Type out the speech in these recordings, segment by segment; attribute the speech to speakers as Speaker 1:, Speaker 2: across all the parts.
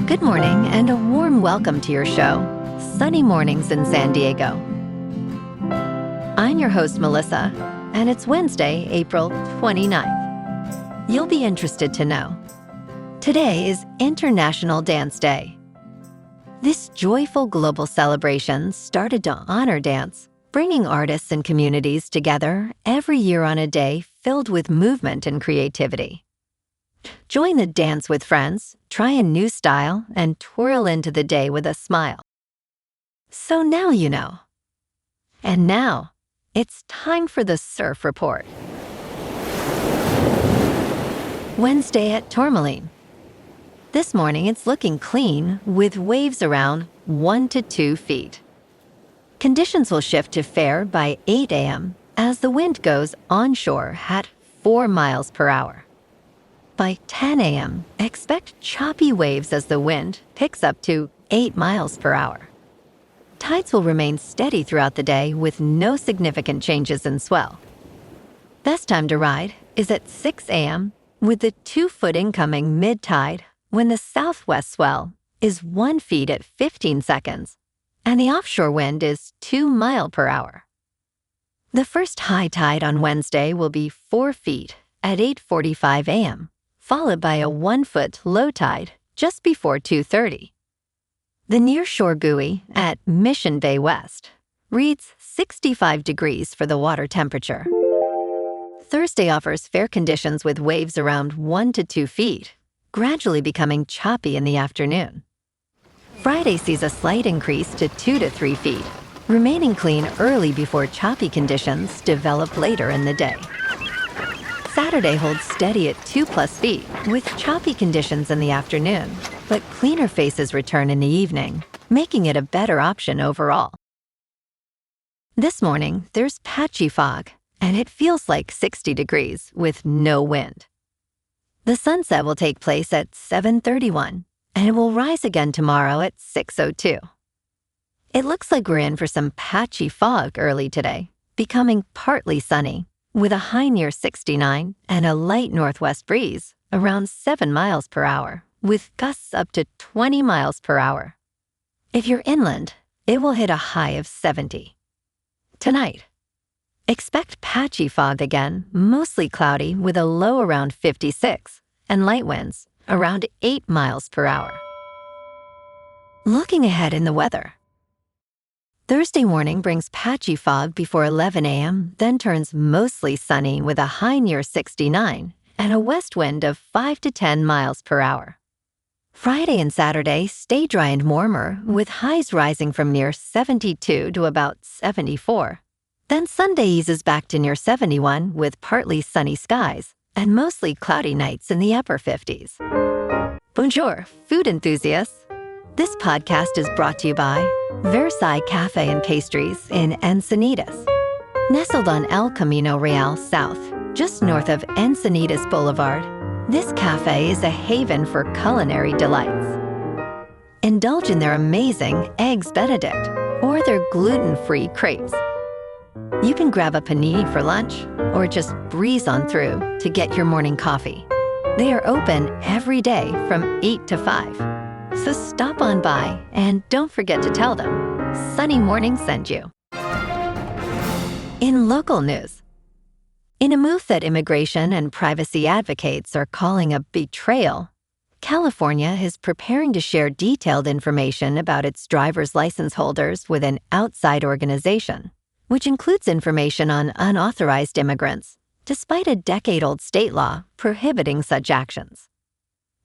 Speaker 1: Good morning and a warm welcome to your show, Sunny Mornings in San Diego. I'm your host, Melissa, and it's Wednesday, April 29th. You'll be interested to know. Today is International Dance Day. This joyful global celebration started to honor dance, bringing artists and communities together every year on a day filled with movement and creativity. Join the dance with friends, try a new style, and twirl into the day with a smile. So now you know. And now, it's time for the Surf Report. Wednesday at Tourmaline. This morning it's looking clean with waves around 1 to 2 feet. Conditions will shift to fair by 8 a.m. as the wind goes onshore at 4 miles per hour. By 10 a.m., expect choppy waves as the wind picks up to 8 miles per hour. Tides will remain steady throughout the day with no significant changes in swell. Best time to ride is at 6 a.m. with the 2-foot incoming mid-tide when the southwest swell is 1 foot at 15 seconds and the offshore wind is 2 miles per hour. The first high tide on Wednesday will be 4 feet at 8:45 a.m., followed by a 1-foot low tide just before 2:30. The nearshore buoy at Mission Bay West reads 65 degrees for the water temperature. Thursday offers fair conditions with waves around 1 to 2 feet, gradually becoming choppy in the afternoon. Friday sees a slight increase to 2 to 3 feet, remaining clean early before choppy conditions develop later in the day. Saturday holds steady at 2+ feet with choppy conditions in the afternoon, but cleaner faces return in the evening, making it a better option overall. This morning, there's patchy fog, and it feels like 60 degrees with no wind. The sunset will take place at 7:31, and it will rise again tomorrow at 6:02. It looks like we're in for some patchy fog early today, becoming partly sunny, with a high near 69 and a light northwest breeze around 7 miles per hour, with gusts up to 20 miles per hour. If you're inland, it will hit a high of 70. Tonight, expect patchy fog again, mostly cloudy with a low around 56 and light winds around 8 miles per hour. Looking ahead in the weather. Thursday morning brings patchy fog before 11 a.m., then turns mostly sunny with a high near 69 and a west wind of 5 to 10 miles per hour. Friday and Saturday stay dry and warmer, with highs rising from near 72 to about 74. Then Sunday eases back to near 71 with partly sunny skies and mostly cloudy nights in the upper 50s. Bonjour, food enthusiasts. This podcast is brought to you by Versailles Cafe and Pastries in Encinitas. Nestled on El Camino Real South, just north of Encinitas Boulevard, this cafe is a haven for culinary delights. Indulge in their amazing Eggs Benedict or their gluten-free crepes. You can grab a panini for lunch or just breeze on through to get your morning coffee. They are open every day from 8 to 5. So stop on by and don't forget to tell them Sunny Morning sent you. In local news, in a move that immigration and privacy advocates are calling a betrayal, California is preparing to share detailed information about its driver's license holders with an outside organization, which includes information on unauthorized immigrants, despite a decade-old state law prohibiting such actions.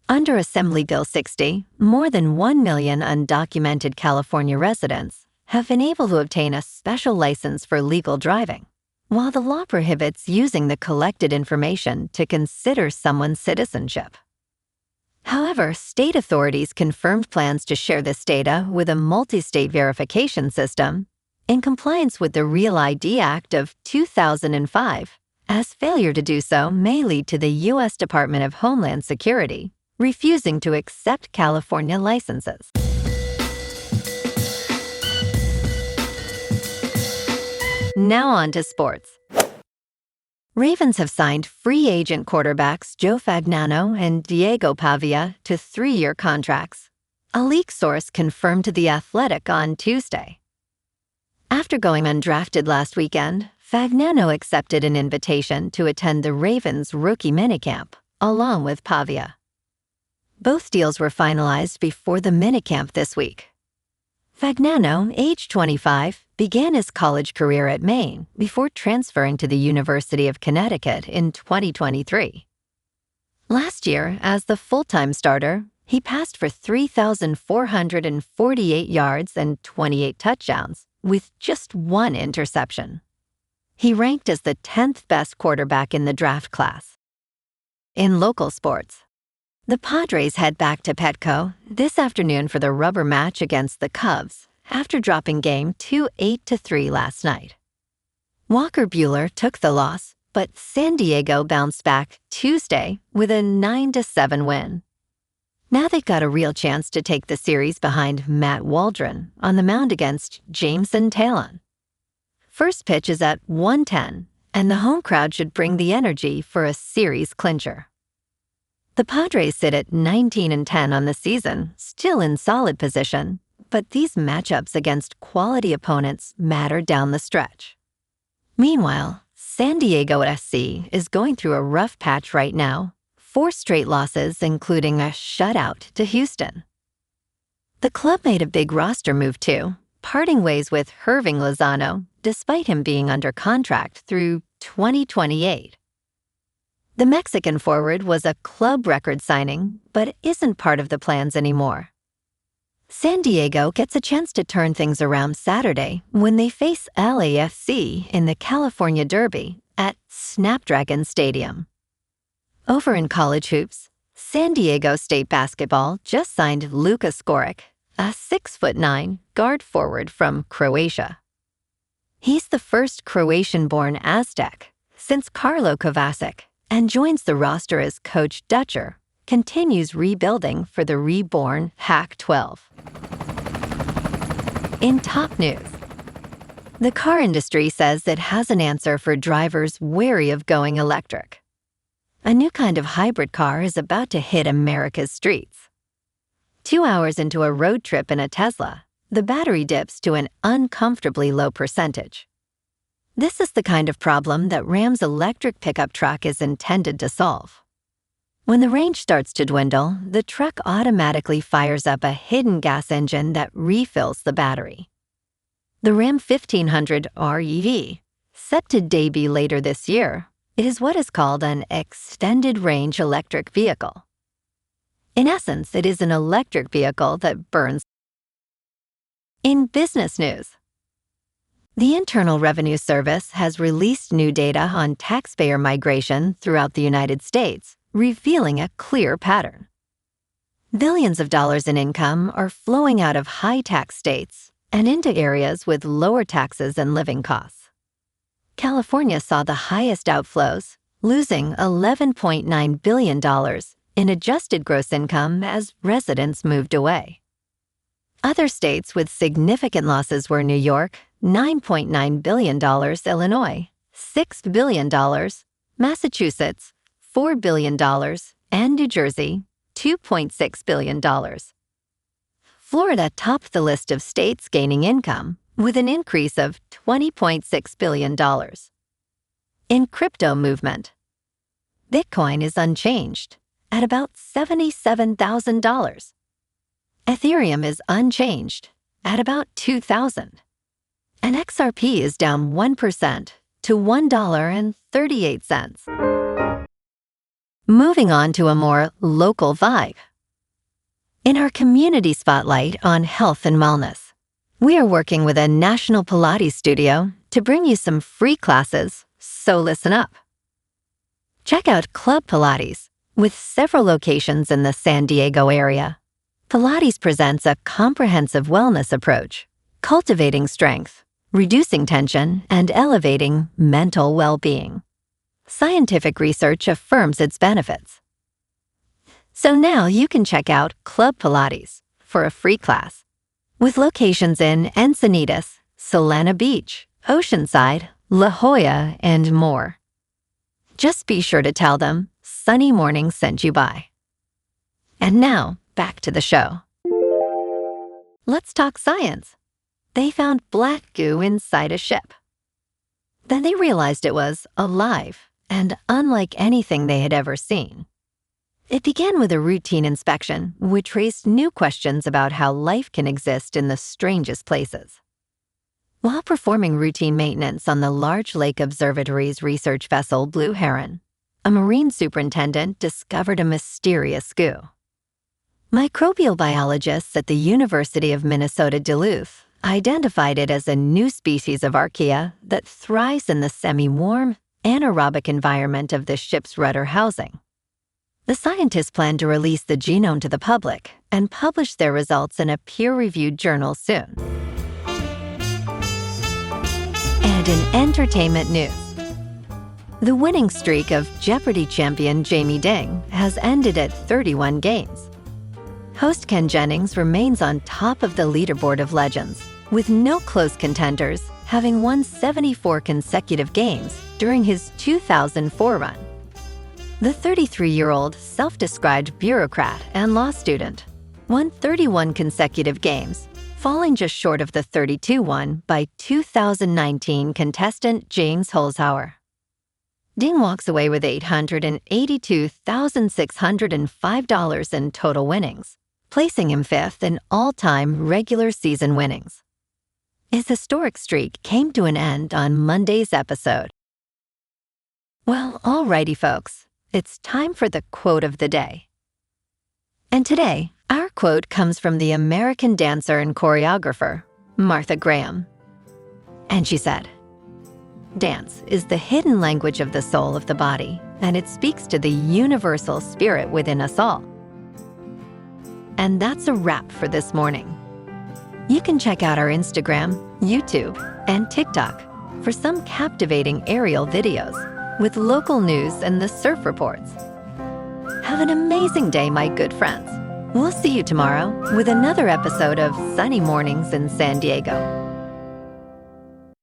Speaker 1: Under Assembly Bill 60, more than 1 million undocumented California residents have been able to obtain a special license for legal driving, while the law prohibits using the collected information to consider someone's citizenship. However, state authorities confirmed plans to share this data with a multi-state verification system in compliance with the Real ID Act of 2005, as failure to do so may lead to the U.S. Department of Homeland Security refusing to accept California licenses. Now on to sports. Ravens have signed free agent quarterbacks Joe Fagnano and Diego Pavia to 3-year contracts, a leak source confirmed to The Athletic on Tuesday. After going undrafted last weekend, Fagnano accepted an invitation to attend the Ravens' rookie minicamp, along with Pavia. Both deals were finalized before the minicamp this week. Fagnano, age 25, began his college career at Maine before transferring to the University of Connecticut in 2023. Last year, as the full-time starter, he passed for 3,448 yards and 28 touchdowns, with just one interception. He ranked as the 10th best quarterback in the draft class. In local sports, the Padres head back to Petco this afternoon for the rubber match against the Cubs after dropping game 8-3 last night. Walker Buehler took the loss, but San Diego bounced back Tuesday with a 9-7 win. Now they've got a real chance to take the series behind Matt Waldron on the mound against Jameson Taillon. First pitch is at 1:10, and the home crowd should bring the energy for a series clincher. The Padres sit at 19-10 on the season, still in solid position, but these matchups against quality opponents matter down the stretch. Meanwhile, San Diego SC is going through a rough patch right now, 4 straight losses, including a shutout to Houston. The club made a big roster move too, parting ways with Herving Lozano, despite him being under contract through 2028. The Mexican forward was a club record signing, but isn't part of the plans anymore. San Diego gets a chance to turn things around Saturday when they face LAFC in the California Derby at Snapdragon Stadium. Over in college hoops, San Diego State basketball just signed Luka Skoric, a 6'9" guard forward from Croatia. He's the first Croatian-born Aztec since Carlo Kovacic, and joins the roster as Coach Dutcher continues rebuilding for the reborn Pac-12. In top news, the car industry says it has an answer for drivers wary of going electric. A new kind of hybrid car is about to hit America's streets. 2 hours into a road trip in a Tesla, the battery dips to an uncomfortably low percentage. This is the kind of problem that Ram's electric pickup truck is intended to solve. When the range starts to dwindle, the truck automatically fires up a hidden gas engine that refills the battery. The Ram 1500 REV, set to debut later this year, is what is called an extended-range electric vehicle. In essence, it is an electric vehicle that burns. In business news, the Internal Revenue Service has released new data on taxpayer migration throughout the United States, revealing a clear pattern. Billions of dollars in income are flowing out of high-tax states and into areas with lower taxes and living costs. California saw the highest outflows, losing $11.9 billion in adjusted gross income as residents moved away. Other states with significant losses were New York, $9.9 billion, Illinois, $6 billion, Massachusetts, $4 billion, and New Jersey, $2.6 billion. Florida topped the list of states gaining income, with an increase of $20.6 billion. In crypto movement, Bitcoin is unchanged at about $77,000. Ethereum is unchanged at about $2,000. And XRP is down 1% to $1.38. Moving on to a more local vibe. In our community spotlight on health and wellness, we are working with a national Pilates studio to bring you some free classes, so listen up. Check out Club Pilates, with several locations in the San Diego area. Pilates presents a comprehensive wellness approach, cultivating strength, reducing tension, and elevating mental well-being. Scientific research affirms its benefits. So now you can check out Club Pilates for a free class, with locations in Encinitas, Solana Beach, Oceanside, La Jolla, and more. Just be sure to tell them Sunny Morning sent you by. And now, back to the show. Let's talk science. They found black goo inside a ship. Then they realized it was alive and unlike anything they had ever seen. It began with a routine inspection, which raised new questions about how life can exist in the strangest places. While performing routine maintenance on the Large Lake Observatory's research vessel Blue Heron, a marine superintendent discovered a mysterious goo. Microbial biologists at the University of Minnesota Duluth identified it as a new species of archaea that thrives in the semi-warm, anaerobic environment of the ship's rudder housing. The scientists plan to release the genome to the public and publish their results in a peer-reviewed journal soon. And in entertainment news, the winning streak of Jeopardy champion Jamie Ding has ended at 31 games. Host Ken Jennings remains on top of the leaderboard of legends, with no close contenders, having won 74 consecutive games during his 2004 run. The 33-year-old self-described bureaucrat and law student won 31 consecutive games, falling just short of the 32 won by 2019 contestant James Holzhauer. Ding walks away with $882,605 in total winnings, placing him fifth in all-time regular season winnings. His historic streak came to an end on Monday's episode. Well, alrighty, folks. It's time for the quote of the day. And today, our quote comes from the American dancer and choreographer, Martha Graham. And she said, "Dance is the hidden language of the soul of the body, and it speaks to the universal spirit within us all." And that's a wrap for this morning. You can check out our Instagram, YouTube, and TikTok for some captivating aerial videos with local news and the surf reports. Have an amazing day, my good friends. We'll see you tomorrow with another episode of Sunny Mornings in San Diego.